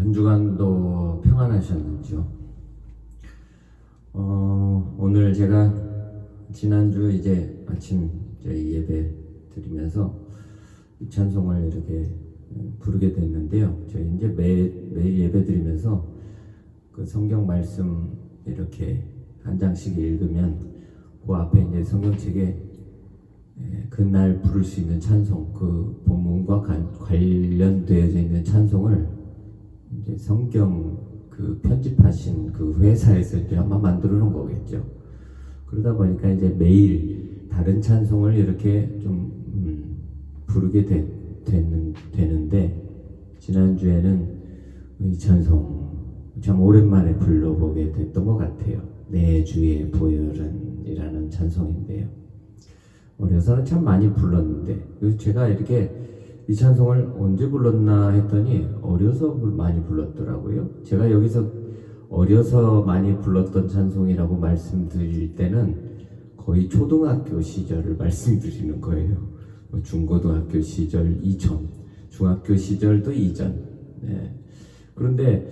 한 주간도 평안하셨는지요? 오늘 제가 지난주 이제 아침 저희 예배 드리면서 이 찬송을 이렇게 부르게 됐는데요. 저희 이제 매일 예배 드리면서 그 성경 말씀 이렇게 한 장씩 읽으면 그 앞에 이제 성경책에 그날 부를 수 있는 찬송, 그 본문과 관련되어져 있는 찬송을 이제 성경 그 편집하신 그 회사에서 이제 아마 만들어 놓은 거겠죠. 그러다 보니까 이제 매일 다른 찬송을 이렇게 좀 부르게 되는데 지난주에는 이 찬송 참 오랜만에 불러보게 됐던 것 같아요. 내 주의 보혈은이라는 찬송인데요. 어려서는 참 많이 불렀는데 제가 이렇게 이 찬송을 언제 불렀나 했더니 어려서 많이 불렀더라고요. 제가 여기서 어려서 많이 불렀던 찬송이라고 말씀드릴 때는 거의 초등학교 시절을 말씀드리는 거예요. 중고등학교 시절 이전, 중학교 시절도 이전. 네. 그런데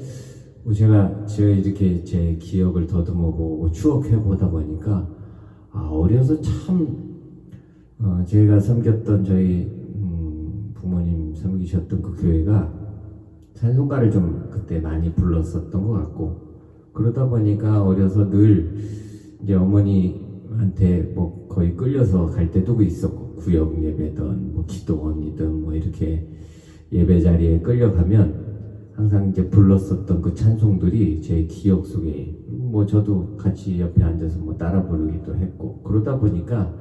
제가 이렇게 제 기억을 더듬어보고 추억해보다 보니까 어려서 참 제가 섬겼던 저희 부모님 섬기셨던 그 교회가 찬송가를 좀 그때 많이 불렀었던 것 같고, 그러다 보니까 어려서 늘 이제 어머니한테 뭐 거의 끌려서 갈 때도 있었고, 구역 예배든 뭐 기도원이든 뭐 이렇게 예배 자리에 끌려가면 항상 이제 불렀었던 그 찬송들이 제 기억 속에, 뭐 저도 같이 옆에 앉아서 뭐 따라 부르기도 했고, 그러다 보니까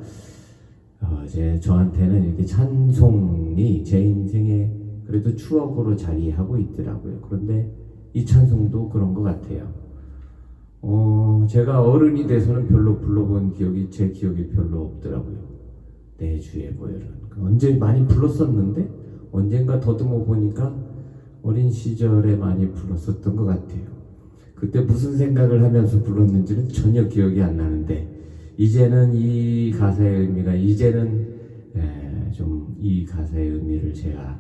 저한테는 이렇게 찬송이 제 인생에 그래도 추억으로 자리하고 있더라고요. 그런데 이 찬송도 그런 것 같아요. 제가 어른이 돼서는 별로 불러본 제 기억이 별로 없더라고요. 내 주의 보혈은. 언제 많이 불렀었는데 언젠가 더듬어 보니까 어린 시절에 많이 불렀었던 것 같아요. 그때 무슨 생각을 하면서 불렀는지는 전혀 기억이 안 나는데, 이제는 이 가사의 의미가, 좀 이 가사의 의미를 제가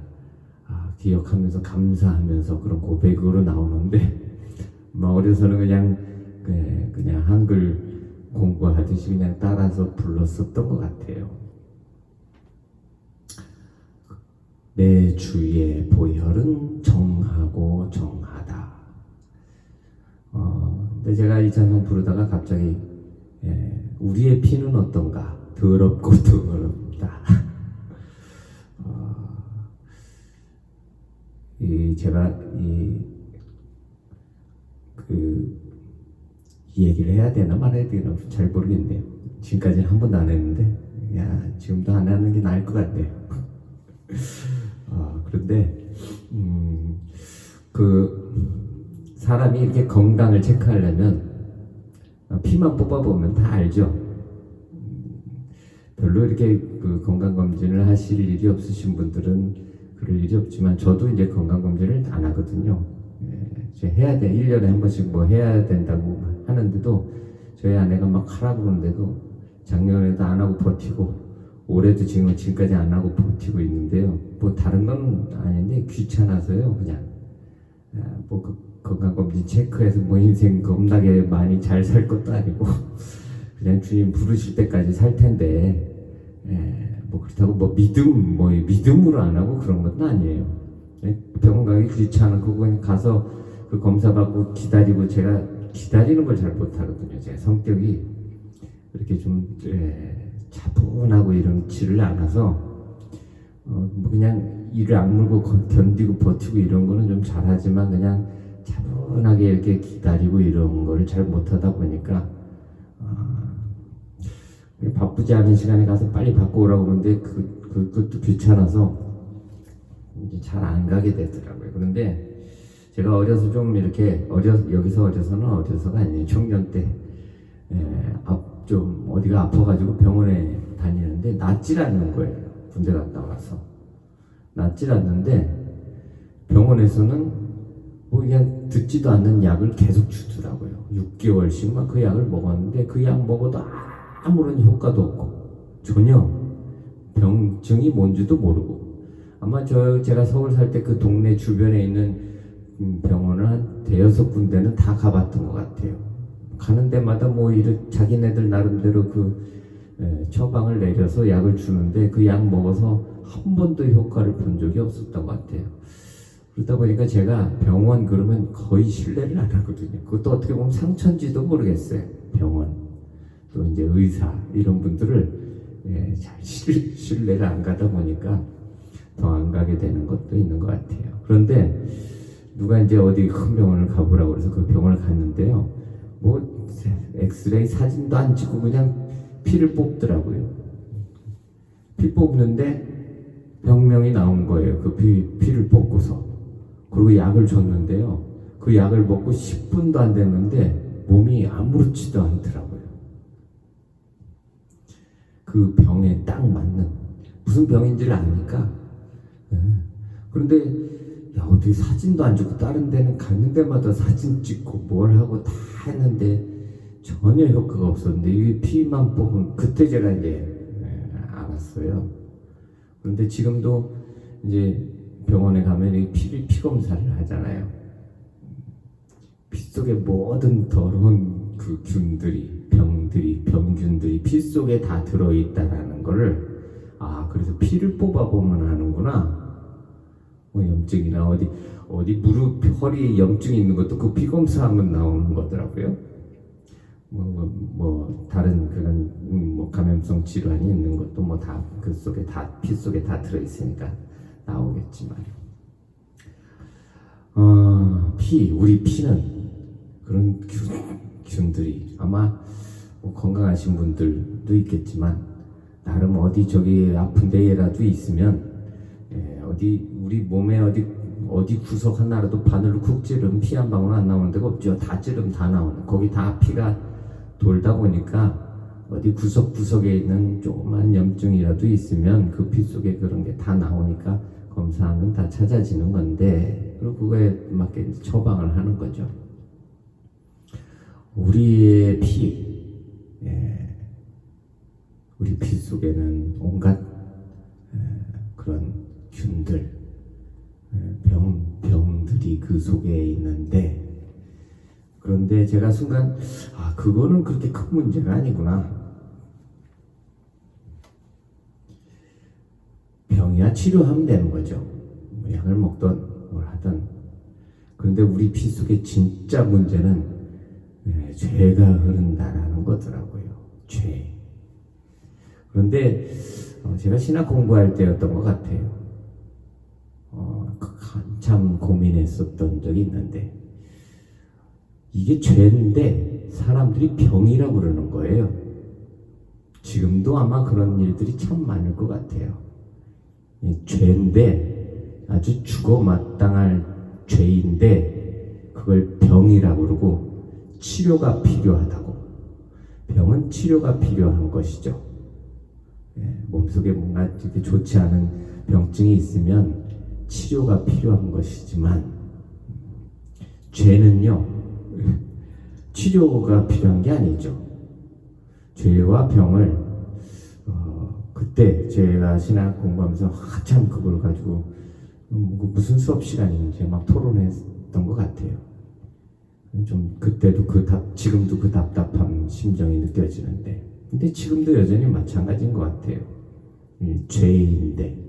기억하면서 감사하면서 그런 고백으로 나오는데, 어려서는 그냥 한글 공부하듯이 그냥 따라서 불렀었던 것 같아요. 내 주의 보혈은 정하고 정하다. 근데 제가 이 찬송 부르다가 갑자기 우리의 피는 어떤가? 더럽고 더럽다. 제가 이 얘기를 해야 되나 말아야 되나 잘 모르겠네요. 지금까지는 한 번도 안 했는데, 지금도 안 하는 게 나을 것 같네요. 그런데 사람이 이렇게 건강을 체크하려면 피만 뽑아보면 다 알죠. 별로 이렇게 건강검진을 하실 일이 없으신 분들은 그럴 일이 없지만, 저도 이제 건강검진을 안 하거든요. 해야 돼. 1년에 한 번씩 뭐 해야 된다고 하는데도 저희 아내가 막 하라고 그러는데도 작년에도 안 하고 버티고, 올해도 지금까지 안 하고 버티고 있는데요. 뭐 다른 건 아닌데 귀찮아서요. 그냥 건강검진 체크해서 뭐 인생 겁나게 많이 잘 살 것도 아니고 그냥 주님 부르실 때까지 살 텐데, 뭐 그렇다고 뭐 믿음으로 안 하고 그런 것도 아니에요. 병원 가기 귀찮고 그냥 가서 그 검사 받고 기다리고, 제가 기다리는 걸 잘 못하거든요. 제 성격이 그렇게 좀 차분하고 이런지를 않아서 뭐 그냥 이를 악물고 견디고 버티고 이런 거는 좀 잘하지만, 그냥 차분하게 이렇게 기다리고 이런 걸 잘 못하다 보니까 바쁘지 않은 시간에 가서 빨리 받고 오라고 그러는데 그것도 귀찮아서 이제 잘 안 가게 되더라고요. 그런데 제가 어려서 좀 이렇게 여기서 어려서는 어려서가 아니에요. 청년 때 좀 어디가 아파가지고 병원에 다니는데 낫질 않는 거예요. 군대 갔다 와서 낫질 않는데 병원에서는 뭐 그냥 듣지도 않는 약을 계속 주더라고요. 6개월씩 막 그 약을 먹었는데 그 약 먹어도 아무런 효과도 없고 전혀 병증이 뭔지도 모르고, 아마 제가 서울 살 때 그 동네 주변에 있는 병원을 한 대여섯 군데는 다 가봤던 것 같아요. 가는 데마다 뭐 자기네들 나름대로 처방을 내려서 약을 주는데 그 약 먹어서 한 번도 효과를 본 적이 없었던 것 같아요. 그러다 보니까 제가 병원 그러면 거의 신뢰를 안 하거든요. 그것도 어떻게 보면 상처인지도 모르겠어요. 병원 또 이제 의사 이런 분들을 잘 신뢰를 안 가다 보니까 더 안 가게 되는 것도 있는 것 같아요. 그런데 누가 이제 어디 큰 병원을 가보라고 그래서 그 병원을 갔는데요. 뭐 엑스레이 사진도 안 찍고 그냥 피를 뽑더라고요. 피 뽑는데 병명이 나온 거예요. 그 피를 뽑고서. 그리고 약을 줬는데요. 그 약을 먹고 10분도 안 됐는데 몸이 아무렇지도 않더라고요. 그 병에 딱 맞는 무슨 병인지를 아니까. 그런데 어디 사진도 안 찍고 다른 데는 가는 데마다 사진 찍고 뭘 하고 다 했는데 전혀 효과가 없었는데 이 피만 뽑은 그때 제가 이제 알았어요. 그런데 지금도 이제 병원에 가면 이 피 검사를 하잖아요. 피 속에 모든 더러운 그 병균들이 피 속에 다 들어있다라는 거를 그래서 피를 뽑아보면 아는구나. 뭐 염증이나 어디 무릎, 허리 염증이 있는 것도 그 피 검사하면 나오는 거더라고요. 다른 그런 감염성 질환이 있는 것도 뭐 다 그 속에 피 속에 다 들어있으니까 나오겠지만, 우리 피는 그런 균들이 아마 뭐 건강하신 분들도 있겠지만 나름 어디 저기 아픈 데라도 있으면 우리 몸에 어디 구석 하나라도 바늘로 쿡 찌르면 피 한 방울 안 나오는 데가 없죠. 다 찌르면 다 나오는. 거기 다 피가 돌다 보니까 어디 구석구석에 있는 조그만 염증이라도 있으면 그 피 속에 그런 게 다 나오니까 검사하면 다 찾아지는 건데, 그리고 그거에 맞게 처방을 하는 거죠. 우리의 우리 피 속에는 온갖 그런 균들, 병들이 그 속에 있는데, 그런데 제가 순간 그거는 그렇게 큰 문제가 아니구나. 병이야 치료하면 되는 거죠. 뭐 약을 먹던 뭘 하던. 그런데 우리 피 속에 진짜 문제는 죄가 흐른다라는 거더라고요. 죄. 그런데 제가 신학 공부할 때였던 것 같아요. 한참 고민했었던 적이 있는데, 이게 죄인데 사람들이 병이라고 그러는 거예요. 지금도 아마 그런 일들이 참 많을 것 같아요. 죄인데, 아주 죽어 마땅할 죄인데 그걸 병이라고 그러고 치료가 필요하다고. 병은 치료가 필요한 것이죠. 몸속에 뭔가 이렇게 좋지 않은 병증이 있으면 치료가 필요한 것이지만, 죄는요 치료가 필요한 게 아니죠. 죄와 병을 그때 제가 신학 공부하면서 한참 그걸 가지고 무슨 수업 시간인지 막 토론했던 것 같아요. 좀 그때도 지금도 그 답답한 심정이 느껴지는데, 근데 지금도 여전히 마찬가지인 것 같아요. 죄인데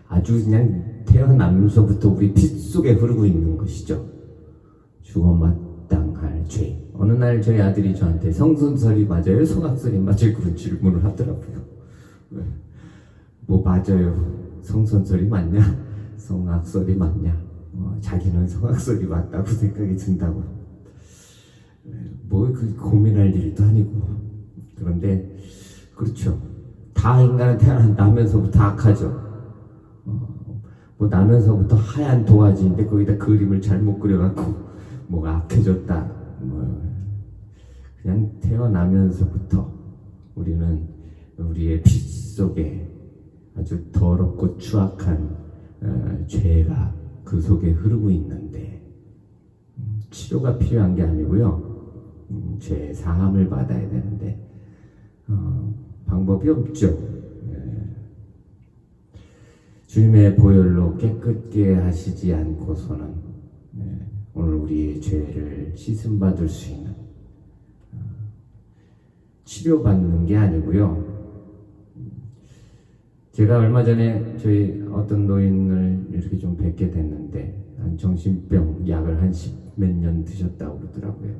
아주 그냥 태어나면서부터 우리 피 속에 흐르고 있는 것이죠. 죽어 마땅할 죄. 어느 날 저희 아들이 저한테 성선설이 맞아요? 성악설이 맞아요? 그런 질문을 하더라고요. 뭐 맞아요? 성선설이 맞냐? 성악설이 맞냐? 자기는 성악설이 맞다고 생각이 든다고. 뭐 고민할 일도 아니고. 그런데 그렇죠. 다 인간은 나면서부터 악하죠. 뭐 나면서부터 하얀 도화지인데 거기다 그림을 잘못 그려갖고 뭐가 악해졌다. 그냥 태어나면서부터 우리는 우리의 피 속에 아주 더럽고 추악한 죄가 그 속에 흐르고 있는데, 치료가 필요한 게 아니고요. 죄 사함을 받아야 되는데 방법이 없죠. 주님의 보혈로 깨끗게 하시지 않고서는 오늘 우리의 죄를 씻음받을 수 있는 치료받는 게 아니고요. 제가 얼마 전에 저희 어떤 노인을 이렇게 좀 뵙게 됐는데 한 정신병 약을 한 10몇 년 드셨다고 그러더라고요.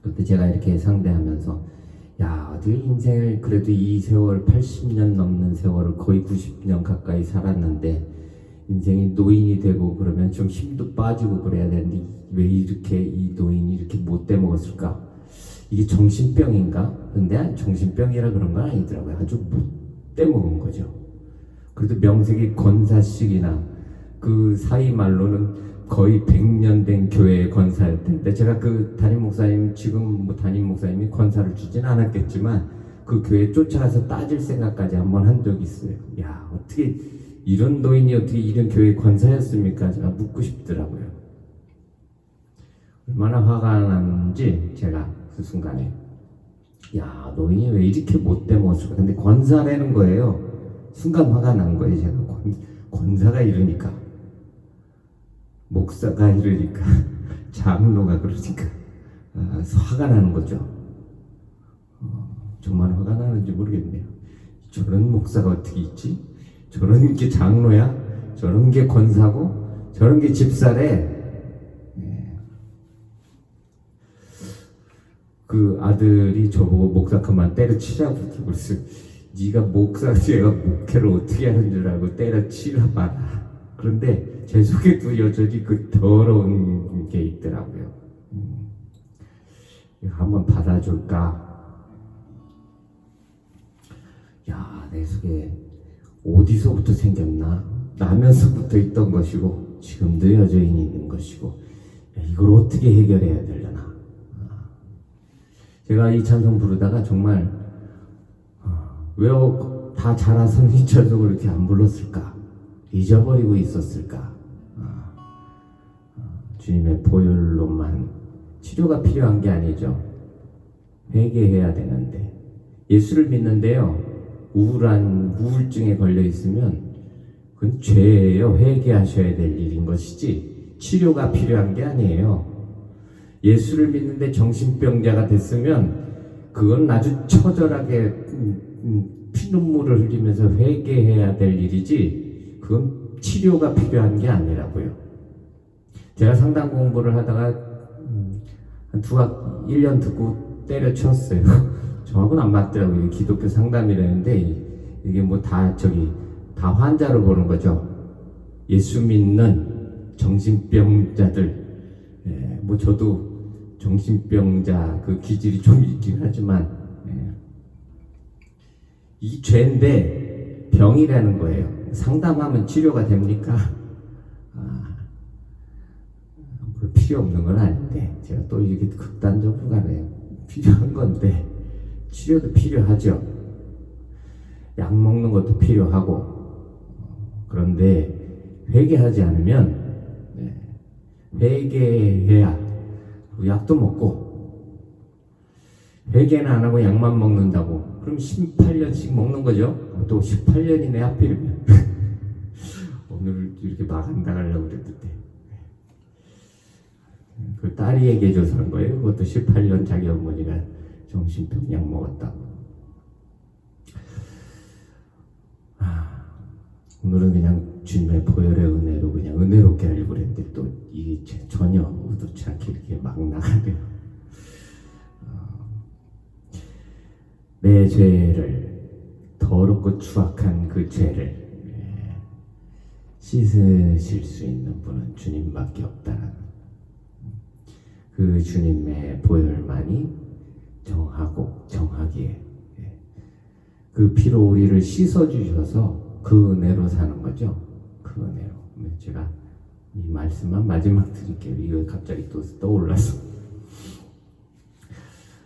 그때 제가 이렇게 상대하면서 야, 어떻게 인생을 그래도 이 세월 80년 넘는 세월을 거의 90년 가까이 살았는데 인생이 노인이 되고 그러면 좀 힘도 빠지고 그래야 되는데 왜 이렇게 이 노인이 이렇게 못돼 먹었을까? 이게 정신병인가? 근데 정신병이라 그런 건 아니더라고요. 아주 못돼 먹은 거죠. 그래도 명색이 권사식이나 그 사이 말로는 거의 100년 된 교회의 권사였을 텐데 제가 그 담임 목사님 지금 뭐 담임 목사님이 권사를 주진 않았겠지만 그 교회 쫓아가서 따질 생각까지 한번 한 적이 있어요. 야, 어떻게 이런 노인이 어떻게 이런 교회 권사였습니까? 제가 묻고 싶더라고요. 얼마나 화가 났는지 제가 그 순간에 야, 노인이 왜 이렇게 못돼 먹었을까? 근데 권사라는 거예요. 순간 화가 난 거예요. 제가 권사가 이러니까 목사가 이러니까 장로가 그러니까 화가 나는 거죠. 정말 화가 나는지 모르겠네요. 저런 목사가 어떻게 있지? 저런 게 장로야? 저런 게 권사고? 저런 게 집사래? 그 아들이 저보고 목사 그만 때려치자고 그랬어요. 네가 목사, 제가 목회를 어떻게 하는 줄 알고 때려치라 봐라. 그런데 제 속에도 여전히 그 더러운 게 있더라고요. 이거 한번 받아줄까? 야, 내 속에 어디서부터 생겼나? 나면서부터 있던 것이고 지금도 여전히 있는 것이고 야, 이걸 어떻게 해결해야 되려나? 제가 이 찬송 부르다가 정말 왜 다 자라서는 이 찬송을 이렇게 안 불렀을까? 잊어버리고 있었을까? 주님의 보혈로만 치료가 필요한 게 아니죠. 회개해야 되는데 예수를 믿는데요, 우울증에 걸려 있으면 그건 죄예요. 회개하셔야 될 일인 것이지 치료가 필요한 게 아니에요. 예수를 믿는데 정신병자가 됐으면 그건 아주 처절하게 피눈물을 흘리면서 회개해야 될 일이지 그건 치료가 필요한 게 아니라고요. 제가 상담 공부를 하다가 한 1년 듣고 때려쳤어요. 저하고는 안 맞더라고요. 기독교 상담이라는데 이게 뭐 다 환자로 보는 거죠. 예수 믿는 정신병자들. 뭐 저도 정신병자 그 기질이 좀 있긴 하지만 이 죄인데 병이라는 거예요. 상담하면 치료가 됩니까? 필요 없는 건 아닌데 제가 또 이렇게 극단적으로 가네요. 필요한 건데 치료도 필요하죠. 약 먹는 것도 필요하고 그런데 회개하지 않으면 회개해야 약도 먹고 회개는 안 하고 약만 먹는다고 그럼 18년씩 먹는 거죠. 또 18년이네 하필이면 오늘 이렇게 마감당하려고 그랬는데 그 딸이 얘기해줘서 한 거예요. 그것도 18년 자기 어머니가 정신병 약 먹었다고. 오늘은 그냥 주님의 보혈의 은혜로 그냥 은혜롭게 하려고 그랬는데 또 이게 전혀 의도치 않게 이렇게 막 나가네요. 내 죄를 더럽고 추악한 그 죄를 씻으실 수 있는 분은 주님밖에 없다라는 그 주님의 보혈만이 정하고 정하기에 그 피로 우리를 씻어주셔서 그 은혜로 사는 거죠. 그 은혜로. 제가 이 말씀만 마지막 드릴게요. 이거 갑자기 또 떠올라서.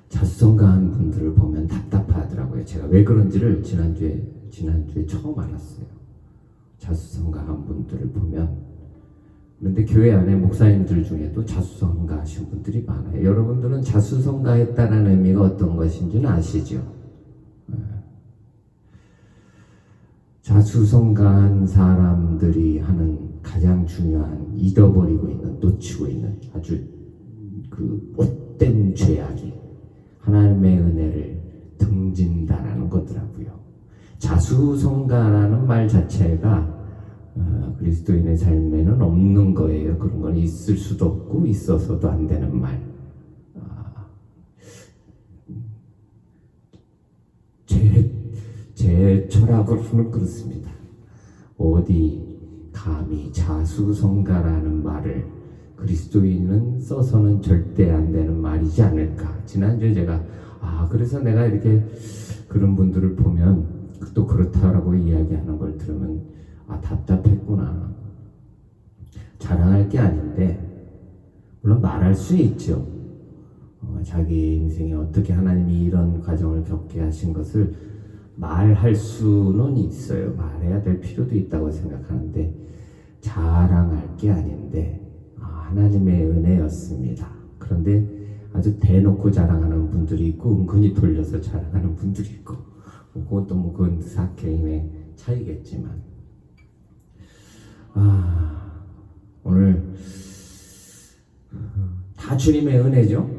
자수성가한 분들을 보면 답답하더라고요. 제가 왜 그런지를 지난주에 처음 알았어요. 자수성가한 분들을 보면. 그런데 교회 안에 목사님들 중에도 자수성가하신 분들이 많아요. 여러분들은 자수성가했다는 의미가 어떤 것인지는 아시죠? 자수성가한 사람들이 하는 가장 중요한 잊어버리고 있는, 놓치고 있는 아주 그 못된 죄악이 하나님의 은혜를 등진다라는 거더라고요. 자수성가라는 말 자체가 그리스도인의 삶에는 없는 거예요. 그런 건 있을 수도 없고 있어서도 안 되는 말. 제 철학으로는 그렇습니다. 어디 감히 자수성가라는 말을 그리스도인은 써서는 절대 안 되는 말이지 않을까. 지난주에 제가 그래서 내가 이렇게 그런 분들을 보면 또 그렇다라고 이야기하는 걸 들으면 답답했구나. 자랑할 게 아닌데 물론 말할 수 있죠. 자기 인생에 어떻게 하나님이 이런 과정을 겪게 하신 것을 말할 수는 있어요. 말해야 될 필요도 있다고 생각하는데 자랑할 게 아닌데 하나님의 은혜였습니다. 그런데 아주 대놓고 자랑하는 분들이 있고 은근히 돌려서 자랑하는 분들이 있고 그것도 그건 사개인의 차이겠지만 오늘 다 주님의 은혜죠.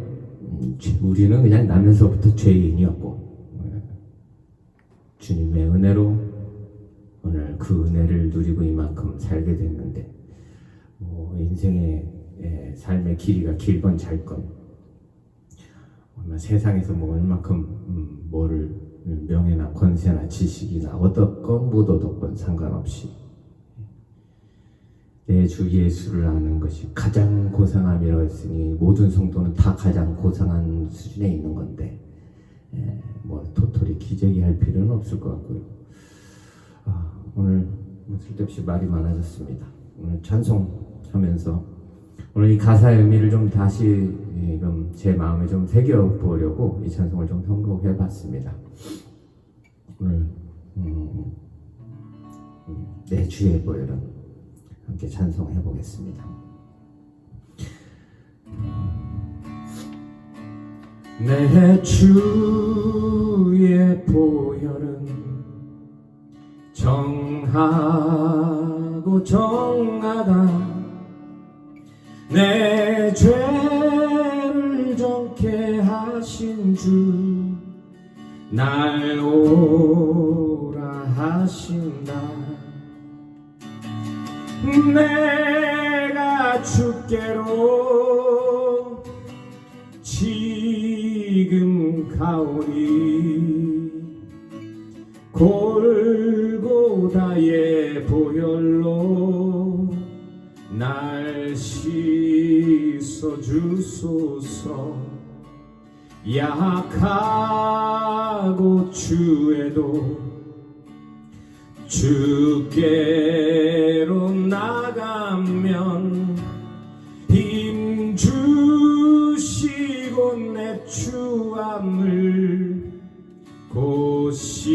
우리는 그냥 나면서부터 죄인이었고 주님의 은혜로 오늘 그 은혜를 누리고 이만큼 살게 됐는데 인생의 삶의 길이가 길건 잘건 세상에서 얼만큼 뭐를 명예나 권세나 지식이나 얻었건 못 얻었건 상관없이 내 주 예수를 아는 것이 가장 고상함이라고 했으니 모든 성도는 다 가장 고상한 수준에 있는 건데 도토리 기저귀 할 필요는 없을 것 같고요. 오늘 쓸데없이 말이 많아졌습니다. 오늘 찬송하면서 오늘 이 가사의 의미를 좀 다시 제 마음에 좀 새겨보려고 이 찬송을 좀 선곡해봤습니다. 오늘 내 주의 보혈은 함께 찬송해 보겠습니다. 내 주의 보혈은 정하고 정하다 내 죄를 정케 하신 주 날 오라 하신다 내가 주께로 지금 가오니 골고다의 보혈로 날 씻어주소서 약하고 추해도 주께로 나가면 힘 주시고 내 추함을 곧 씻어주시네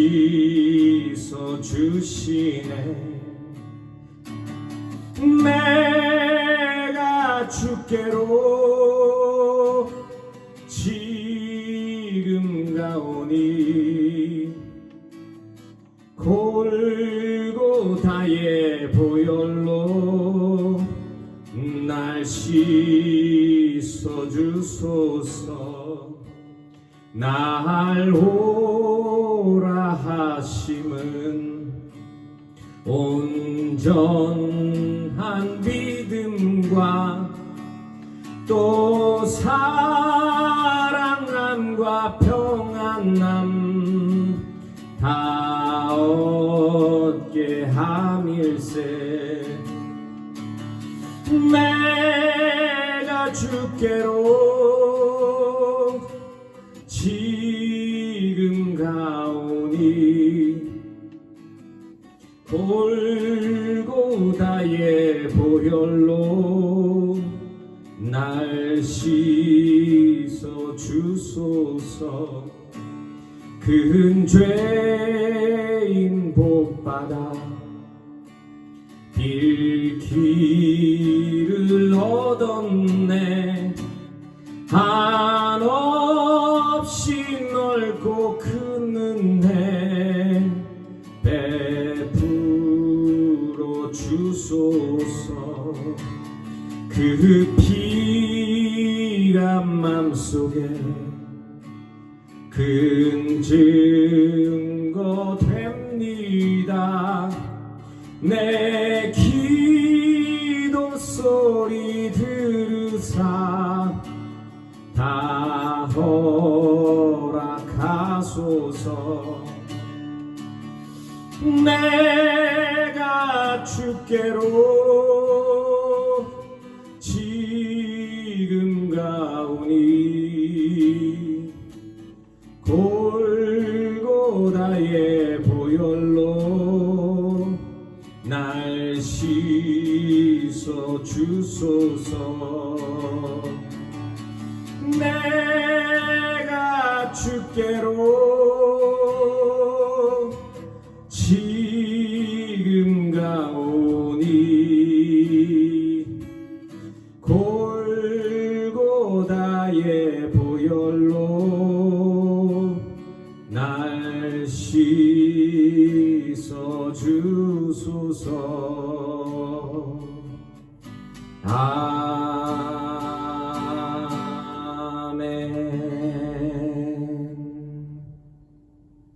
내가 주께로 지금 가오니 골고다의 보혈로 날 씻어주소서 날 오라 하심은 온전한 믿음과 또 사랑함과 평안함 다 얻게 함일세 내가 주께로 지금 가오니 골고다의 보혈로 날 씻어주소서 큰 죄인 복받아 빌기를 얻었네 한없이 넓고 큰 은혜 베푸 그 피가 맘속에 큰 증거 됩니다. 내 기도 소리 들으사 다 허락하소서. 내가 주께로 지금 가오니 골고다의 보혈로 날 씻어 주소서. 내가 주께로 지금 가오니 골고다의 보혈로 날 씻어 주소서.